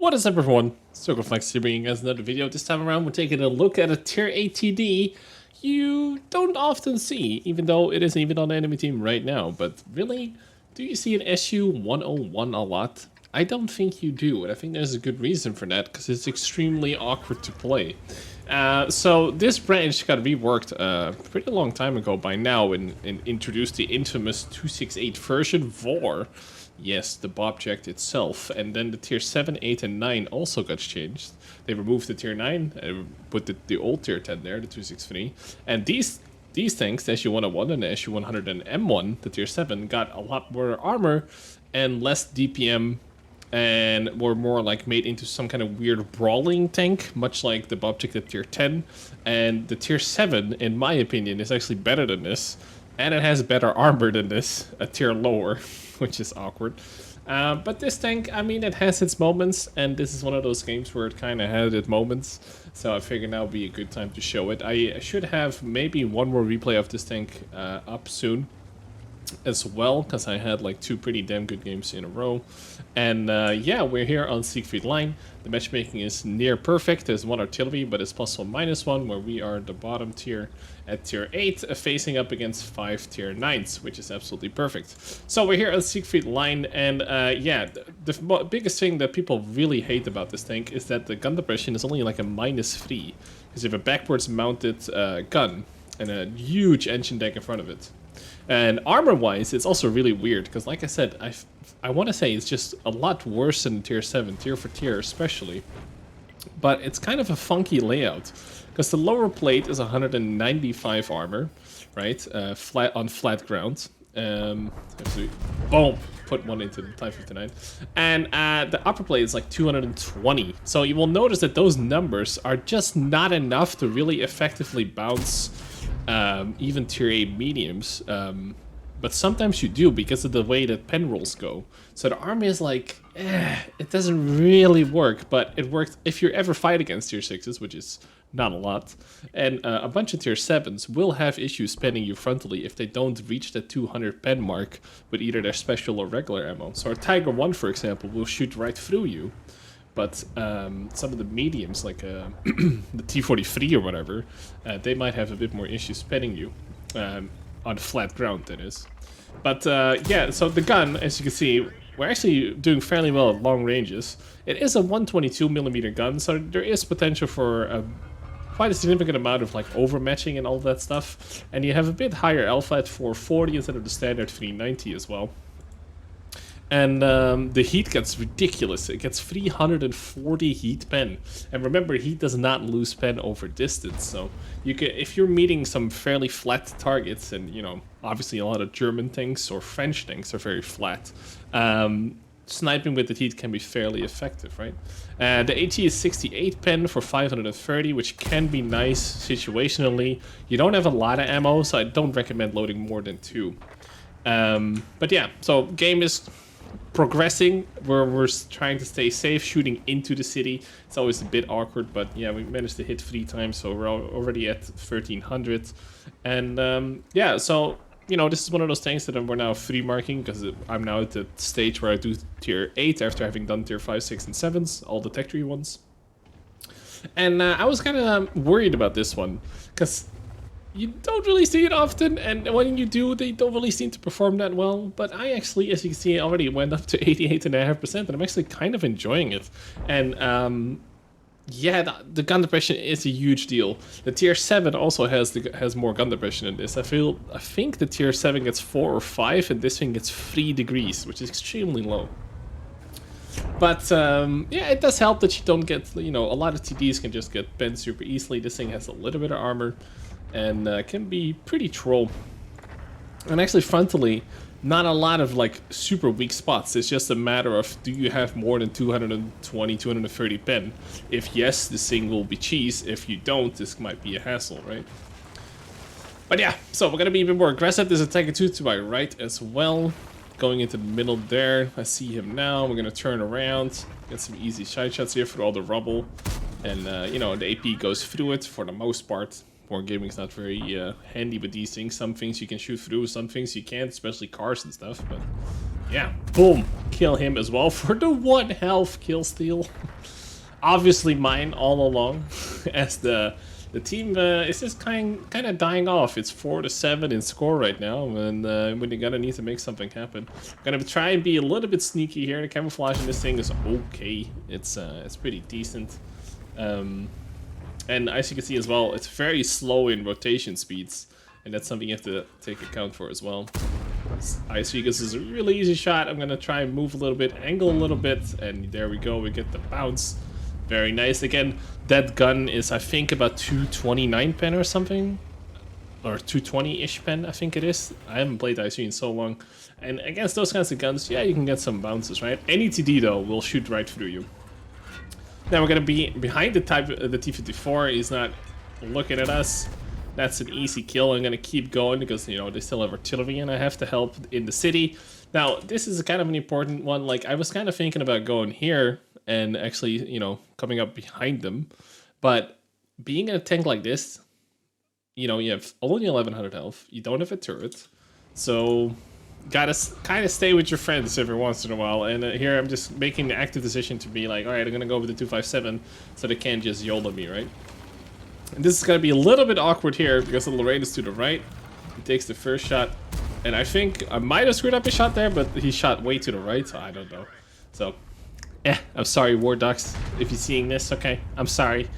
What is up, everyone? Circon here bringing us another video. This time around we're taking a look at a tier 8 TD you don't often see, even though it isn't even on the enemy team right now. But really, do you see an SU-101 a lot? I don't think you do, and I think there's a good reason for that, because it's extremely awkward to play. So this branch got reworked a pretty long time ago by now and introduced the infamous 268 version VOR. Yes, the object itself, and then the tier 7, 8, and 9 also got changed. They removed the tier 9 and put the old tier 10 there, the 263. And these tanks, the SU-101 and the SU-100 and M1, the tier 7, got a lot more armor and less DPM, and were more like made into some kind of weird brawling tank, much like the object at tier 10. And the tier 7, in my opinion, is actually better than this. And it has better armor than this, a tier lower, which is awkward. But this tank, I mean, it has its moments, and this is one of those games where it kind of had its moments. So I figured now would be a good time to show it. I should have maybe one more replay of this tank up soon as well, because I had like 2 pretty damn good games in a row. And yeah, we're here on Siegfried Line. The matchmaking is near perfect. There's 1 artillery, but it's +1, -1, where we are the bottom tier at tier 8, facing up against 5 tier 9s, which is absolutely perfect. So we're here on Siegfried Line, and yeah, the biggest thing that people really hate about this tank is that the gun depression is only like a -3, because you have a backwards mounted gun and a huge engine deck in front of it. And armor-wise, it's also really weird, because like I said, I want to say it's just a lot worse than tier 7, tier for tier especially. But it's kind of a funky layout, because the lower plate is 195 armor, right? On flat ground. Boom! Put one into the Type 59. And the upper plate is like 220. So you will notice that those numbers are just not enough to really effectively bounce even tier 8 mediums, but sometimes you do because of the way that pen rolls go. So the army is like, it doesn't really work, but it worked if you ever fight against tier 6s, which is not a lot. And a bunch of tier 7s will have issues penning you frontally if they don't reach the 200 pen mark with either their special or regular ammo. So our Tiger 1, for example, will shoot right through you. But some of the mediums, like the T-43 or whatever, they might have a bit more issues penning you on flat ground, that is. But yeah, so the gun, as you can see, we're actually doing fairly well at long ranges. It is a 122mm gun, so there is potential for quite a significant amount of like overmatching and all that stuff. And you have a bit higher alpha at 440 instead of the standard 390 as well. And the heat gets ridiculous. It gets 340 heat pen. And remember, heat does not lose pen over distance. So you can, if you're meeting some fairly flat targets, and you know, obviously a lot of German tanks or French tanks are very flat, sniping with the heat can be fairly effective, right? The AT is 68 pen for 530, which can be nice situationally. You don't have a lot of ammo, so I don't recommend loading more than 2. But yeah, so game is progressing. We're trying to stay safe, shooting into the city. It's always a bit awkward, but yeah, we managed to hit 3 times, so we're already at 1300. And yeah, so you know, this is one of those tanks that we're now free marking, because I'm now at the stage where I do tier 8 after having done tier 5, 6, and 7s, all the tech tree ones. And I was kind of worried about this one, because you don't really see it often, and when you do, they don't really seem to perform that well. But I actually, as you can see, already went up to 88.5%, and I'm actually kind of enjoying it. And yeah, the gun depression is a huge deal. The tier 7 also has more gun depression than this. I think the tier 7 gets 4 or 5, and this thing gets 3 degrees, which is extremely low. But yeah, it does help that you don't get, you know, a lot of TDs can just get bent super easily. This thing has a little bit of armor, and can be pretty troll. And actually frontally, not a lot of like super weak spots. It's just a matter of, do you have more than 220, 230 pen? If yes, this thing will be cheese. If you don't, this might be a hassle, right? But yeah, so we're gonna be a bit more aggressive. There's a Tiger 2 to my right as well, going into the middle there. I see him now. We're gonna turn around, get some easy side shots here through all the rubble. And you know, the AP goes through it for the most part. Wargaming is not very handy with these things. Some things you can shoot through, some things you can't, especially cars and stuff. But Yeah, boom. Kill him as well for the 1 health kill steal. Obviously mine all along, as the team is just kind of dying off. It's 4-7 in score right now, and when you're gonna need to make something happen. I'm gonna try and be a little bit sneaky here. The camouflage in this thing is okay. It's pretty decent. And as you can see as well, it's very slow in rotation speeds, and that's something you have to take account for as well. Ice Vegas is a really easy shot. I'm gonna try and move a little bit, angle a little bit, and there we go. We get the bounce. Very nice. Again, that gun is, I think, about 229 pen or something. Or 220-ish pen, I think it is. I haven't played IC in so long. And against those kinds of guns, yeah, you can get some bounces, right? Any TD, though, will shoot right through you. Now we're going to be behind the T-54. He's not looking at us. That's an easy kill. I'm going to keep going because, you know, they still have artillery and I have to help in the city. Now, this is kind of an important one. Like, I was kind of thinking about going here and actually, you know, coming up behind them. But being in a tank like this, you know, you have only 1100 health. You don't have a turret. So, gotta kind of stay with your friends every once in a while. And here I'm just making the active decision to be like, alright, I'm gonna go with the 257 so they can't just YOLO me, right? And this is gonna be a little bit awkward here because the Lorraine is to the right. He takes the first shot. And I think I might have screwed up his shot there, but he shot way to the right, so I don't know. So, I'm sorry, War Ducks, if you're seeing this, okay? I'm sorry.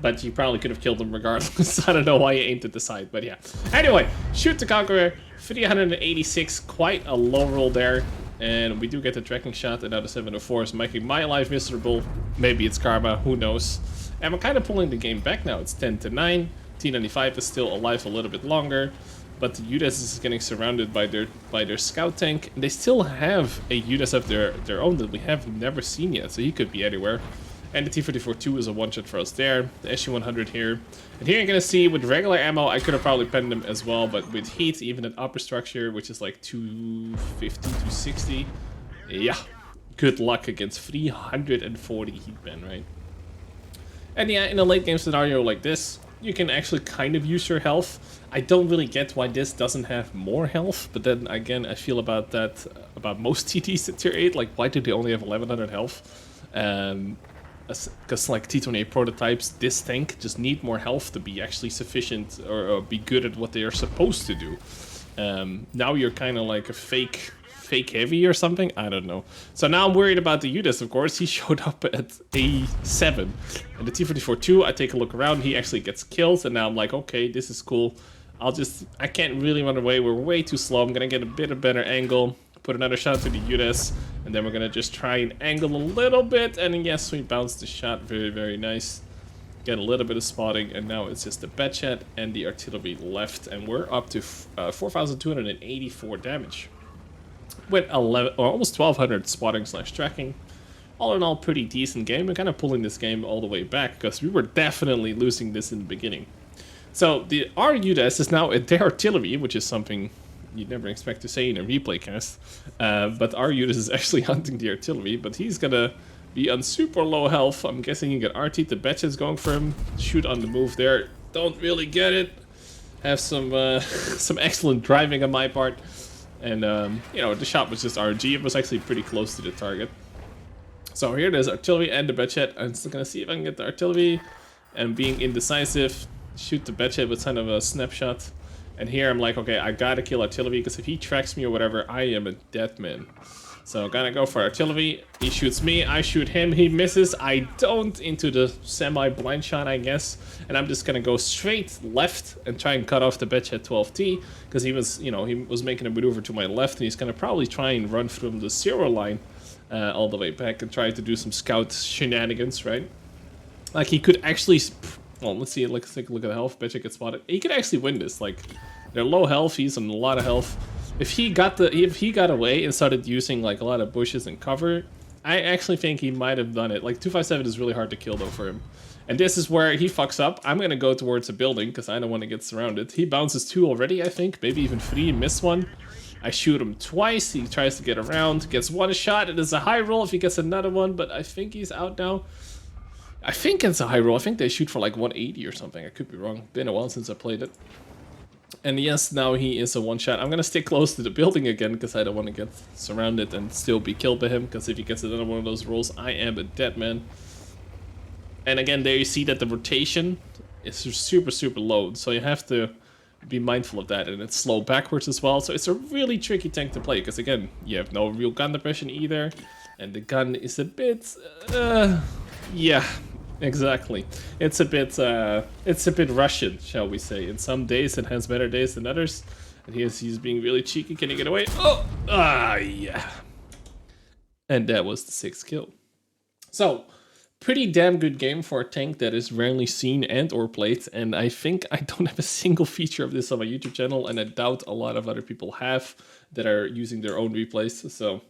But you probably could have killed him regardless. I don't know why you aimed at the side, but yeah. Anyway, shoot the Conqueror, 386, quite a low roll there. And we do get the tracking shot, and now the 704 is making my life miserable. Maybe it's karma, who knows. And we're kind of pulling the game back now. It's 10-9. T95 is still alive a little bit longer. But the UDES is getting surrounded by their scout tank. And they still have a UDES of their own that we have never seen yet, so he could be anywhere. And the T-34-2 is a one-shot for us there. The SU-100 here. And here you're going to see, with regular ammo, I could have probably penned them as well. But with heat, even at upper structure, which is like 250, 260. Yeah, good luck against 340 heat pen, right? And yeah, in a late game scenario like this, you can actually kind of use your health. I don't really get why this doesn't have more health, but then again, I feel about that, about most TDs at tier 8, like why do they only have 1100 health? Because like T28 prototypes, this tank just need more health to be actually sufficient or be good at what they are supposed to do. Now you're kind of like a fake heavy or something, I don't know. So now I'm worried about the UDES, of course. He showed up at A7. And the T-44-2, I take a look around, he actually gets killed, and now I'm like, okay, this is cool. I can't really run away, we're way too slow. I'm gonna get a bit of better angle, put another shot to the UDES, and then we're gonna just try and angle a little bit, and yes, we bounced the shot, very, very nice. Get a little bit of spotting, and now it's just the Batchat and the artillery left, and we're up to 4,284 damage. With 11 or almost 1200 spotting / tracking. All in all, pretty decent game. We're kind of pulling this game all the way back because we were definitely losing this in the beginning. So our UDES is now at their artillery, which is something you'd never expect to say in a replay cast. But our UDES is actually hunting the artillery, but he's gonna be on super low health. I'm guessing you get RT. The Batchat's going for him. Shoot on the move there. Don't really get it. Have some excellent driving on my part. And, you know, the shot was just RNG. It was actually pretty close to the target. So here there's artillery and the Batchat. I'm still gonna see if I can get the artillery. And being indecisive, shoot the Batchat with kind of a snapshot. And here I'm like, okay, I gotta kill artillery, because if he tracks me or whatever, I am a dead man. So I'm gonna go for artillery. He shoots me, I shoot him, he misses. I don't, into the semi-blind shot, I guess. And I'm just gonna go straight left and try and cut off the Batchat 12T, because he was, you know, he was making a maneuver to my left, and he's gonna probably try and run from the 0 line all the way back and try to do some scout shenanigans, right? Like, he could actually, well, let's see, let's take a look at the health. Batchat gets spotted. He could actually win this. Like, they're low health, he's on a lot of health. If he got away and started using like a lot of bushes and cover, I actually think he might have done it. Like 257 is really hard to kill though for him. And this is where he fucks up. I'm gonna go towards a building because I don't want to get surrounded. He bounces 2 already, I think, maybe even 3, miss 1. I shoot him twice, he tries to get around, gets 1 shot. It is a high roll if he gets another one, but I think he's out now. I think it's a high roll. I think they shoot for like 180 or something. I could be wrong. Been a while since I played it. And yes, now he is a one-shot. I'm gonna stay close to the building again because I don't want to get surrounded and still be killed by him. Because if he gets another one of those rolls, I am a dead man. And again, there you see that the rotation is super, super low. So you have to be mindful of that. And it's slow backwards as well. So it's a really tricky tank to play. Because again, you have no real gun depression either. And the gun is a bit... yeah, exactly. It's a bit Russian, shall we say. In some days it has better days than others. And he's being really cheeky. Can he get away? Oh! Ah, yeah. And that was the 6th kill. So... pretty damn good game for a tank that is rarely seen and or played, and I think I don't have a single feature of this on my YouTube channel, and I doubt a lot of other people have that are using their own replays, so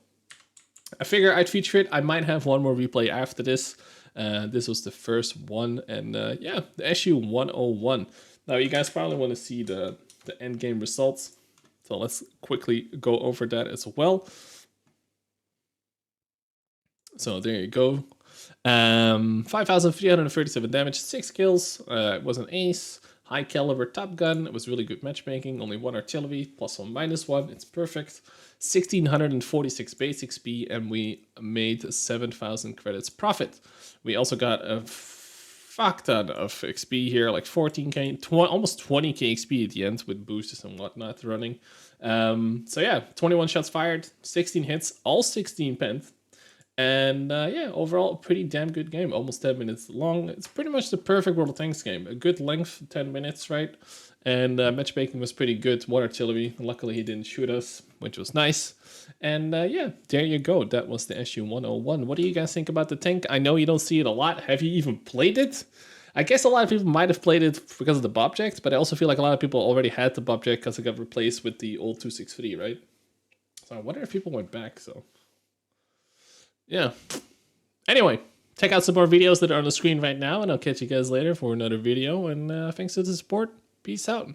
I figure I'd feature it. I might have one more replay after this. This was the first one, and yeah, the SU-101. Now you guys probably want to see the endgame results, so let's quickly go over that as well. So there you go. 5,337 damage, 6 kills, it was an ace, high caliber top gun, it was really good matchmaking, only 1 artillery, +1 -1, it's perfect, 1,646 base XP, and we made 7,000 credits profit. We also got a fuck ton of XP here, like 14k, almost 20k XP at the end with boosters and whatnot running. So yeah, 21 shots fired, 16 hits, all 16 pent. And yeah, overall, a pretty damn good game. Almost 10 minutes long. It's pretty much the perfect World of Tanks game. A good length, 10 minutes, right? And matchmaking was pretty good. 1 artillery. Luckily, he didn't shoot us, which was nice. And yeah, there you go. That was the SU-101. What do you guys think about the tank? I know you don't see it a lot. Have you even played it? I guess a lot of people might have played it because of the Bobject, but I also feel like a lot of people already had the Bobject because it got replaced with the old 263, right? So I wonder if people went back, so... yeah. Anyway, check out some more videos that are on the screen right now, and I'll catch you guys later for another video. And thanks for the support. Peace out.